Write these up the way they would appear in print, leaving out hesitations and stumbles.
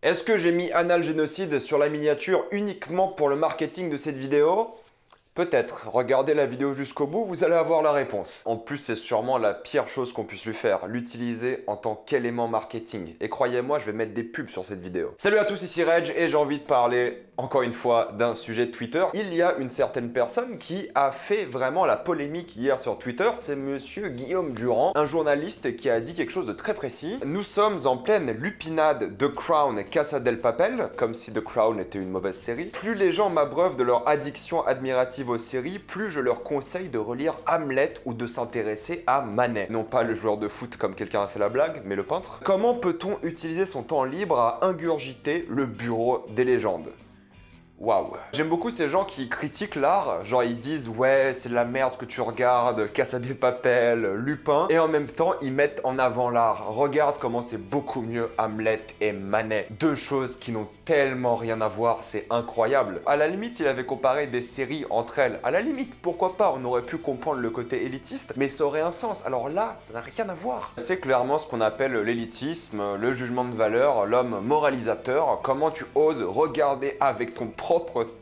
Est-ce que j'ai mis Analgénocide sur la miniature uniquement pour le marketing de cette vidéo? Peut-être. Regardez la vidéo jusqu'au bout, vous allez avoir la réponse. En plus, c'est sûrement la pire chose qu'on puisse lui faire, l'utiliser en tant qu'élément marketing. Et croyez-moi, je vais mettre des pubs sur cette vidéo. Salut à tous, ici Reg, et j'ai envie de parler, encore une fois, d'un sujet de Twitter. Il y a une certaine personne qui a fait vraiment la polémique hier sur Twitter, c'est monsieur Guillaume Durand, un journaliste qui a dit quelque chose de très précis. Nous sommes en pleine lupinade de Crown et Casa del Papel, comme si The Crown était une mauvaise série. Plus les gens m'abreuvent de leur addiction admirative aux séries, plus je leur conseille de relire Hamlet ou de s'intéresser à Manet. Non pas le joueur de foot comme quelqu'un a fait la blague, mais le peintre. Comment peut-on utiliser son temps libre à ingurgiter le bureau des légendes? Waouh. J'aime beaucoup ces gens qui critiquent l'art, genre ils disent ouais c'est de la merde ce que tu regardes, Casa de Papel, Lupin, et en même temps ils mettent en avant l'art. Regarde comment c'est beaucoup mieux Hamlet et Manet. Deux choses qui n'ont tellement rien à voir, c'est incroyable. À la limite s'il avait comparé des séries entre elles, à la limite pourquoi pas, on aurait pu comprendre le côté élitiste, mais ça aurait un sens. Alors là, ça n'a rien à voir. C'est clairement ce qu'on appelle l'élitisme, le jugement de valeur, l'homme moralisateur. Comment tu oses regarder avec ton propre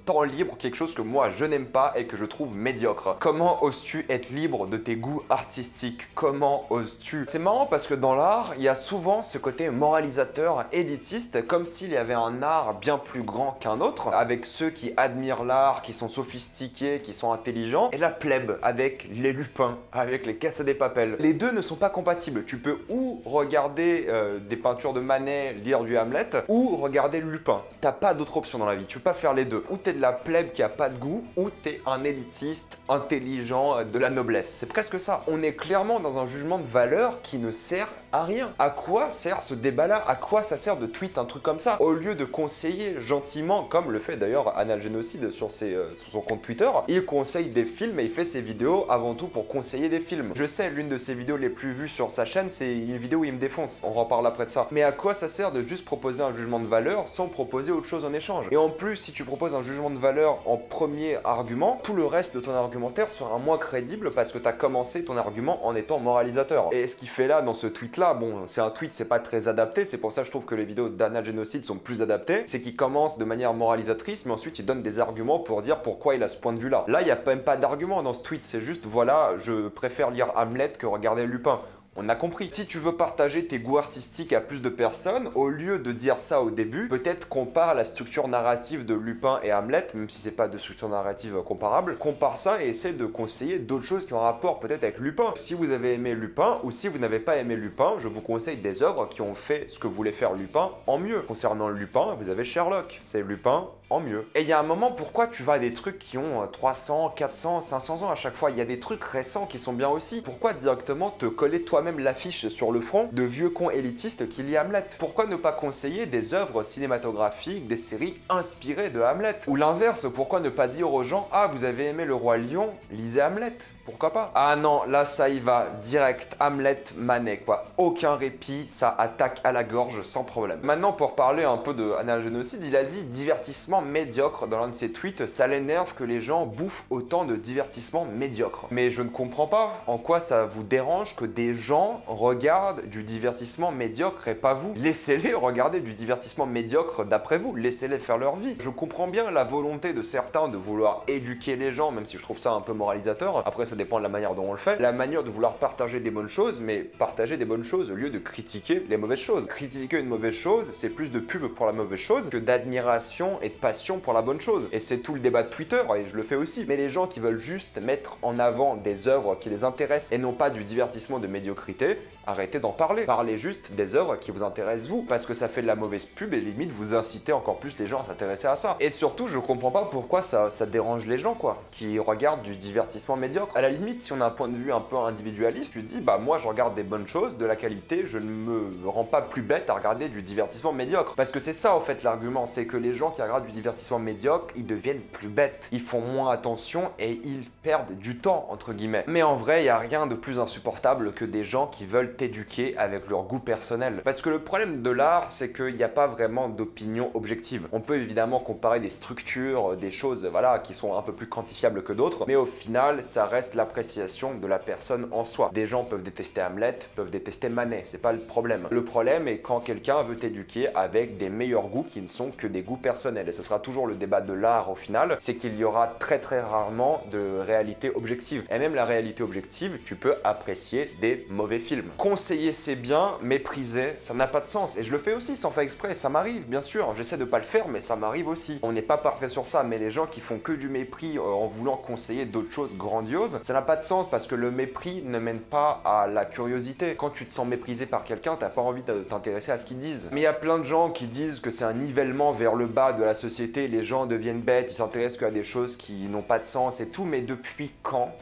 temps libre quelque chose que moi je n'aime pas et que je trouve médiocre? Comment oses-tu être libre de tes goûts artistiques? Comment oses-tu? C'est marrant parce que dans l'art, il y a souvent ce côté moralisateur, élitiste, comme s'il y avait un art bien plus grand qu'un autre, avec ceux qui admirent l'art, qui sont sophistiqués, qui sont intelligents, et la plèbe, avec les Lupins, avec les Casa de Papel. Les deux ne sont pas compatibles. Tu peux ou regarder des peintures de Manet, lire du Hamlet, ou regarder Lupin. T'as pas d'autre option dans la vie, tu peux pas faire les deux. Ou t'es de la plèbe qui a pas de goût, ou t'es un élitiste, intelligent, de la noblesse. C'est presque ça. On est clairement dans un jugement de valeur qui ne sert à rien. À quoi sert ce débat-là? À quoi ça sert de tweet un truc comme ça? Au lieu de conseiller gentiment, comme le fait d'ailleurs Analgénocide sur son compte Twitter, il conseille des films et il fait ses vidéos avant tout pour conseiller des films. Je sais, l'une de ses vidéos les plus vues sur sa chaîne, c'est une vidéo où il me défonce. On reparle après de ça. Mais à quoi ça sert de juste proposer un jugement de valeur sans proposer autre chose en échange? Et en plus, si tu proposes un jugement de valeur en premier argument, tout le reste de ton argumentaire sera moins crédible parce que tu as commencé ton argument en étant moralisateur. Et ce qu'il fait là dans ce tweet-là, bon, c'est un tweet, c'est pas très adapté, c'est pour ça que je trouve que les vidéos d'Analgénocide sont plus adaptées, c'est qu'il commence de manière moralisatrice, mais ensuite il donne des arguments pour dire pourquoi il a ce point de vue-là. Là, il n'y a même pas d'argument dans ce tweet, c'est juste, voilà, je préfère lire Hamlet que regarder Lupin. On a compris. Si tu veux partager tes goûts artistiques à plus de personnes, au lieu de dire ça au début, peut-être compare la structure narrative de Lupin et Hamlet, même si c'est pas de structure narrative comparable, compare ça et essaie de conseiller d'autres choses qui ont un rapport peut-être avec Lupin. Si vous avez aimé Lupin, ou si vous n'avez pas aimé Lupin, je vous conseille des œuvres qui ont fait ce que voulait faire Lupin en mieux. Concernant Lupin, vous avez Sherlock, c'est Lupin en mieux. Et il y a un moment, pourquoi tu vas à des trucs qui ont 300, 400, 500 ans à chaque fois? Il y a des trucs récents qui sont bien aussi. Pourquoi directement te coller toi-même l'affiche sur le front de vieux cons élitistes qui lit Hamlet? Pourquoi ne pas conseiller des œuvres cinématographiques, des séries inspirées de Hamlet? Ou l'inverse, pourquoi ne pas dire aux gens, ah vous avez aimé Le Roi Lion, lisez Hamlet? Pourquoi pas? Ah non, là ça y va, direct, Hamlet, Manet quoi. Aucun répit, ça attaque à la gorge sans problème. Maintenant pour parler un peu de Analgénocide, il a dit divertissement médiocre dans l'un de ses tweets, ça l'énerve que les gens bouffent autant de divertissement médiocre. Mais je ne comprends pas en quoi ça vous dérange que des gens regardent du divertissement médiocre et pas vous. Laissez-les regarder du divertissement médiocre d'après vous, laissez-les faire leur vie. Je comprends bien la volonté de certains de vouloir éduquer les gens, même si je trouve ça un peu moralisateur. Après ça dépend de la manière dont on le fait. La manière de vouloir partager des bonnes choses, mais partager des bonnes choses au lieu de critiquer les mauvaises choses. Critiquer une mauvaise chose, c'est plus de pub pour la mauvaise chose que d'admiration et de passion pour la bonne chose. Et c'est tout le débat de Twitter, et je le fais aussi. Mais les gens qui veulent juste mettre en avant des œuvres qui les intéressent et non pas du divertissement de médiocrité, arrêtez d'en parler. Parlez juste des œuvres qui vous intéressent vous, parce que ça fait de la mauvaise pub et limite vous incitez encore plus les gens à s'intéresser à ça. Et surtout, je comprends pas pourquoi ça dérange les gens quoi, qui regardent du divertissement médiocre. À la limite, si on a un point de vue un peu individualiste, tu te dis bah moi je regarde des bonnes choses, de la qualité, je ne me rends pas plus bête à regarder du divertissement médiocre. Parce que c'est ça en fait l'argument, c'est que les gens qui regardent du divertissement médiocre, ils deviennent plus bêtes. Ils font moins attention et ils perdent du temps entre guillemets. Mais en vrai, il y a rien de plus insupportable que des gens qui veulent t'éduquer avec leur goût personnel. Parce que le problème de l'art, c'est qu'il n'y a pas vraiment d'opinion objective. On peut évidemment comparer des structures, des choses voilà, qui sont un peu plus quantifiables que d'autres, mais au final, ça reste l'appréciation de la personne en soi. Des gens peuvent détester Hamlet, peuvent détester Manet, c'est pas le problème. Le problème est quand quelqu'un veut t'éduquer avec des meilleurs goûts qui ne sont que des goûts personnels. Et ce sera toujours le débat de l'art au final, c'est qu'il y aura très rarement de réalité objective. Et même la réalité objective, tu peux apprécier des mauvais films. Conseiller c'est bien, mépriser ça n'a pas de sens. Et je le fais aussi sans faire exprès, ça m'arrive bien sûr, j'essaie de pas le faire mais ça m'arrive aussi. On n'est pas parfait sur ça, mais les gens qui font que du mépris en voulant conseiller d'autres choses grandioses, ça n'a pas de sens parce que le mépris ne mène pas à la curiosité. Quand tu te sens méprisé par quelqu'un, t'as pas envie de t'intéresser à ce qu'ils disent. Mais il y a plein de gens qui disent que c'est un nivellement vers le bas de la société, les gens deviennent bêtes, ils s'intéressent qu'à des choses qui n'ont pas de sens et tout, mais depuis quand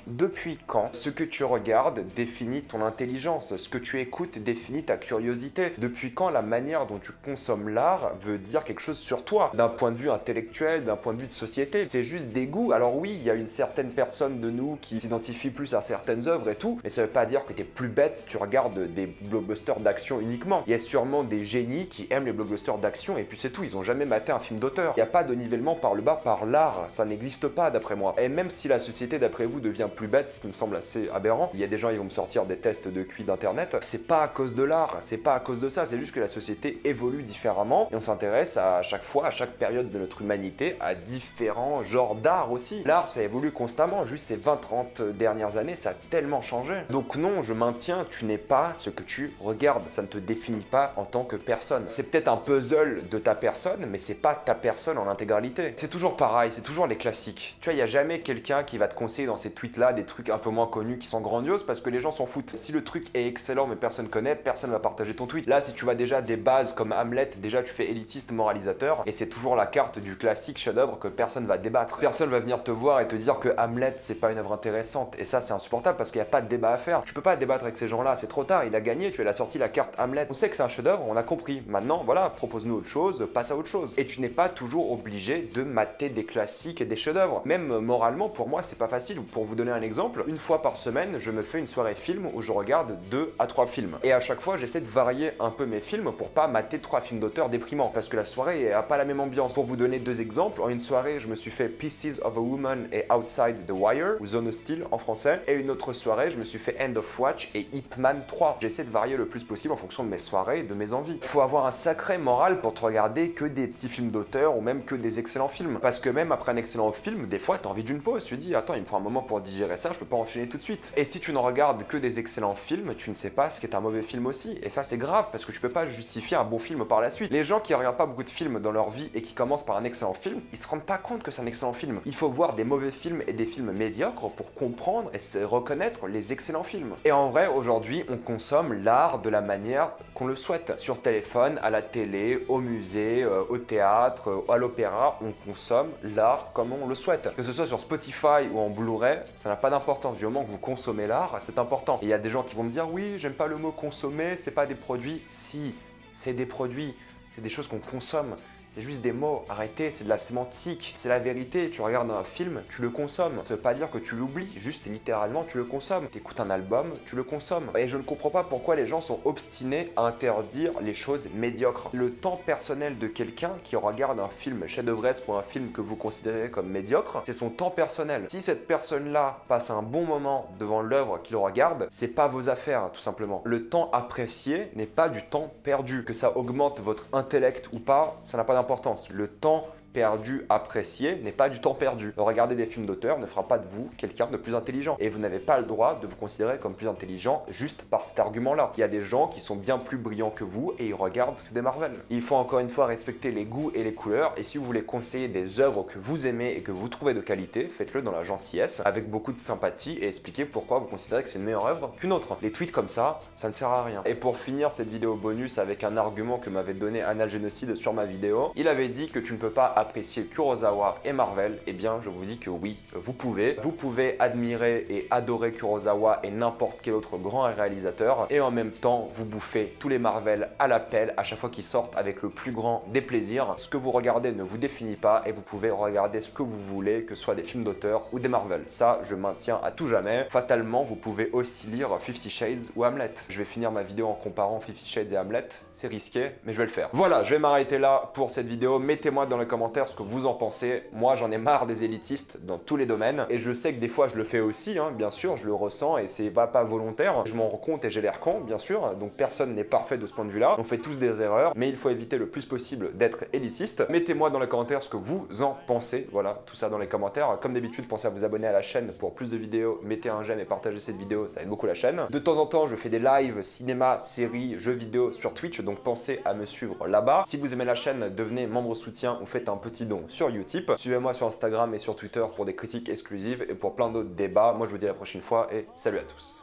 ce que tu regardes définit ton intelligence, ce que tu écoutes définit ta curiosité? Depuis quand la manière dont tu consommes l'art veut dire quelque chose sur toi, d'un point de vue intellectuel, d'un point de vue de société? C'est juste des goûts. Alors oui, il y a une certaine personne de nous qui s'identifie plus à certaines œuvres et tout, mais ça veut pas dire que t'es plus bête si tu regardes des blockbusters d'action uniquement. Il y a sûrement des génies qui aiment les blockbusters d'action et puis c'est tout, ils ont jamais maté un film d'auteur. Il n'y a pas de nivellement par le bas par l'art, ça n'existe pas d'après moi. Et même si la société d'après vous devient plus bête, ce qui me semble assez aberrant, il y a des gens qui vont me sortir des tests de QI d'internet, c'est pas à cause de l'art, c'est pas à cause de ça, c'est juste que la société évolue différemment et on s'intéresse à chaque fois, à chaque période de notre humanité, à différents genres d'art aussi. L'art ça évolue constamment, juste ces 20-30 dernières années ça a tellement changé. Donc non, je maintiens, tu n'es pas ce que tu regardes, ça ne te définit pas en tant que personne. C'est peut-être un puzzle de ta personne, mais c'est pas ta personne en intégralité. C'est toujours pareil, c'est toujours les classiques. Tu vois, il n'y a jamais quelqu'un qui va te conseiller dans ces tweets-là des trucs un peu moins connus qui sont grandioses parce que les gens s'en foutent. Si le truc est excellent mais personne connaît, personne va partager ton tweet. Là, si tu vois déjà des bases comme Hamlet, déjà tu fais élitiste, moralisateur, et c'est toujours la carte du classique chef-d'œuvre que personne va débattre. Personne va venir te voir et te dire que Hamlet c'est pas une œuvre intéressante. Et ça c'est insupportable parce qu'il n'y a pas de débat à faire. Tu peux pas débattre avec ces gens-là, c'est trop tard, il a gagné, tu as sorti la carte Hamlet. On sait que c'est un chef-d'œuvre, on a compris. Maintenant, voilà, propose-nous autre chose, passe à autre chose. Et tu n'es pas toujours obligé de mater des classiques et des chefs-d'œuvre. Même moralement, pour moi, c'est pas facile. Pour vous donner un exemple, une fois par semaine, je me fais une soirée film où je regarde 2 à 3 films. Et à chaque fois, j'essaie de varier un peu mes films pour pas mater 3 films d'auteur déprimants. Parce que la soirée a pas la même ambiance. Pour vous donner 2 exemples, en une soirée, je me suis fait Pieces of a Woman et Outside the Wire, ou Zone Hostile en français. Et une autre soirée, je me suis fait End of Watch et Ip Man 3. J'essaie de varier le plus possible en fonction de mes soirées et de mes envies. Faut avoir un sacré moral pour te regarder que des petits films d'auteur ou même que des excellents films. Parce que même après un excellent film, des fois t'as envie d'une pause. Tu te dis, attends, il me faut un moment pour digérer ça, je peux pas enchaîner tout de suite. Et si tu ne regardes que des excellents films, tu ne sais pas ce qu'est un mauvais film aussi. Et ça c'est grave parce que tu peux pas justifier un bon film par la suite. Les gens qui regardent pas beaucoup de films dans leur vie et qui commencent par un excellent film, ils se rendent pas compte que c'est un excellent film. Il faut voir des mauvais films et des films médiocres pour comprendre et se reconnaître les excellents films. Et en vrai, aujourd'hui, on consomme l'art de la manière qu'on le souhaite. Sur téléphone, à la télé, au musée, au théâtre, à l'opéra, on consomme l'art comme on le souhaite. Que ce soit sur Spotify ou en Blu-ray, ça n'a pas d'importance. Du moment que vous consommez l'art, c'est important. Et il y a des gens qui vont me dire, oui, j'aime pas le mot consommer, c'est pas des produits. Si, c'est des produits, c'est des choses qu'on consomme. C'est juste des mots, arrêtez, c'est de la sémantique, c'est la vérité. Tu regardes un film, tu le consommes. Ça veut pas dire que tu l'oublies, juste littéralement tu le consommes. Tu écoutes un album, tu le consommes. Et je ne comprends pas pourquoi les gens sont obstinés à interdire les choses médiocres. Le temps personnel de quelqu'un qui regarde un film chef-d'œuvresque ou un film que vous considérez comme médiocre, c'est son temps personnel. Si cette personne-là passe un bon moment devant l'œuvre qu'il regarde, c'est pas vos affaires, tout simplement. Le temps apprécié n'est pas du temps perdu. Que ça augmente votre intellect ou pas, ça n'a pas d'importance. Le temps perdu, apprécié, n'est pas du temps perdu. Regarder des films d'auteur ne fera pas de vous quelqu'un de plus intelligent. Et vous n'avez pas le droit de vous considérer comme plus intelligent juste par cet argument-là. Il y a des gens qui sont bien plus brillants que vous et ils regardent que des Marvel. Il faut encore une fois respecter les goûts et les couleurs. Et si vous voulez conseiller des œuvres que vous aimez et que vous trouvez de qualité, faites-le dans la gentillesse, avec beaucoup de sympathie et expliquez pourquoi vous considérez que c'est une meilleure œuvre qu'une autre. Les tweets comme ça ne sert à rien. Et pour finir cette vidéo bonus avec un argument que m'avait donné Anal Génocide sur ma vidéo, il avait dit que tu ne peux pas apprécier Kurosawa et Marvel. Eh bien, je vous dis que oui, vous pouvez. Vous pouvez admirer et adorer Kurosawa et n'importe quel autre grand réalisateur et en même temps, vous bouffez tous les Marvel à la pelle à chaque fois qu'ils sortent avec le plus grand des plaisirs. Ce que vous regardez ne vous définit pas et vous pouvez regarder ce que vous voulez, que ce soit des films d'auteur ou des Marvel. Ça, je maintiens à tout jamais. Fatalement, vous pouvez aussi lire 50 Shades ou Hamlet. Je vais finir ma vidéo en comparant 50 Shades et Hamlet. C'est risqué, mais je vais le faire. Voilà, je vais m'arrêter là pour cette vidéo. Mettez-moi dans les commentaires commentaire ce que vous en pensez. Moi, j'en ai marre des élitistes dans tous les domaines. Et je sais que des fois, je le fais aussi, hein, bien sûr, je le ressens et c'est pas volontaire. Je m'en rends compte et j'ai l'air con, bien sûr. Donc personne n'est parfait de ce point de vue-là. On fait tous des erreurs, mais il faut éviter le plus possible d'être élitiste. Mettez-moi dans les commentaires ce que vous en pensez. Voilà, tout ça dans les commentaires. Comme d'habitude, pensez à vous abonner à la chaîne pour plus de vidéos. Mettez un j'aime et partagez cette vidéo, ça aide beaucoup la chaîne. De temps en temps, je fais des lives, cinéma, séries, jeux vidéo sur Twitch, donc pensez à me suivre là-bas. Si vous aimez la chaîne, devenez membre soutien ou faites un petit don sur Utip. Suivez-moi sur Instagram et sur Twitter pour des critiques exclusives et pour plein d'autres débats. Moi, je vous dis à la prochaine fois et salut à tous.